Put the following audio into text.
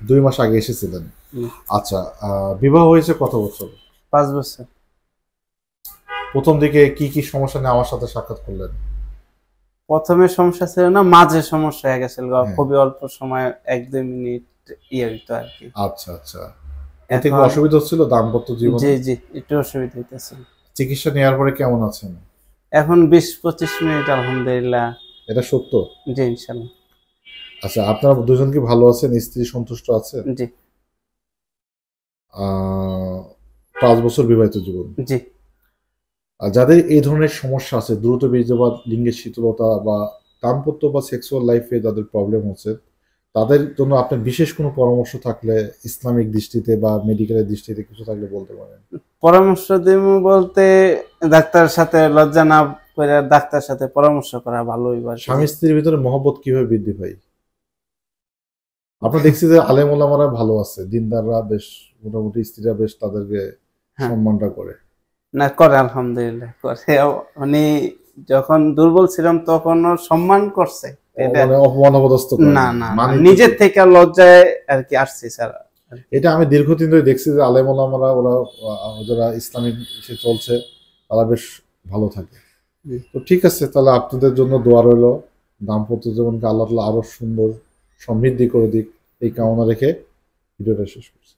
2 মাস আগে এসেছিলেন। হুম। আচ্ছা, বিবাহ হয়েছে কত বছর? 5 বছর। প্রথম দিকে কি কি সমস্যা নিয়ে আমার সাথে সাক্ষাৎ করলেন? প্রথমে সমস্যা ছিল না, মাঝে সমস্যা হয়ে গেছিল, হ্যাঁ। খুবই অল্প সময় 1-2 মিনিট ইয়ে হইতো আর কি। আচ্ছা আচ্ছা। এতে কি এখন অসুবিধা হচ্ছিল দাম্পত্য জীবনে? জি জি, একটু অসুবিধা হইতেছে। চিকিৎসা নেওয়ার পরে কেমন আছেন? এখন 20-25 মিনিট আলহামদুলিল্লাহ। এটা সত্য? জি ইনশাল্লাহ। আচ্ছা, আপনারা দুজন কি ভালো আছেন? স্ত্রী সন্তুষ্ট আছে? জি 5 বছর বিবাহিত জীবন। জি। আর যাদের এই ধরনের সমস্যা আছে, দ্রুত বীর্যপাত, লিঙ্গের শীতলতা বা দাম্পত্য বা সেক্সুয়াল লাইফে যাদের প্রবলেম হচ্ছে, তাদের জন্য আপনার বিশেষ কোনো পরামর্শ থাকলে ইসলামিক দৃষ্টিতে বা মেডিকেলের দৃষ্টিতে কিছু থাকলে বলতে পারেন। পরামর্শ দিব বলতে, ডাক্তারের সাথে লজ্জা না করে ডাক্তারের সাথে পরামর্শ করা ভালো হইব আর কি। স্বামী স্ত্রীর ভিতরে মহব্বত কিভাবে বৃদ্ধি পায়? আমরা দেখছি যে আলেম ওলামারা ভালো আছে, দিনদাররা বেশ মোটামুটি, স্ত্রীরা বেশ তাদেরকে হ্যাঁ, সম্মানটা করে। না করে আলহামদুলিল্লাহ করে। উনি যখন দুর্বল ছিলাম তখনও সম্মান করছে এটা। মানে অপমান অপদস্থ করে না না, না না, মানে নিজের থেকে লজ্জায় আর কি আসছে স্যার। এটা আমি দীর্ঘদিন ধরে দেখছি যে আলেম ওলামারা ওরা যারা ইসলামিক সে চলছে তারা বেশ ভালো থাকে। তো ঠিক আছে, তাহলে আপনাদের জন্য দোয়া রইল, দাম্পত্য জীবনকে আল্লাহ তাআলা আরো সুন্দর সমৃদ্ধি করে দিক, এই কামনা রেখে ভিডিওটা শেষ করছি।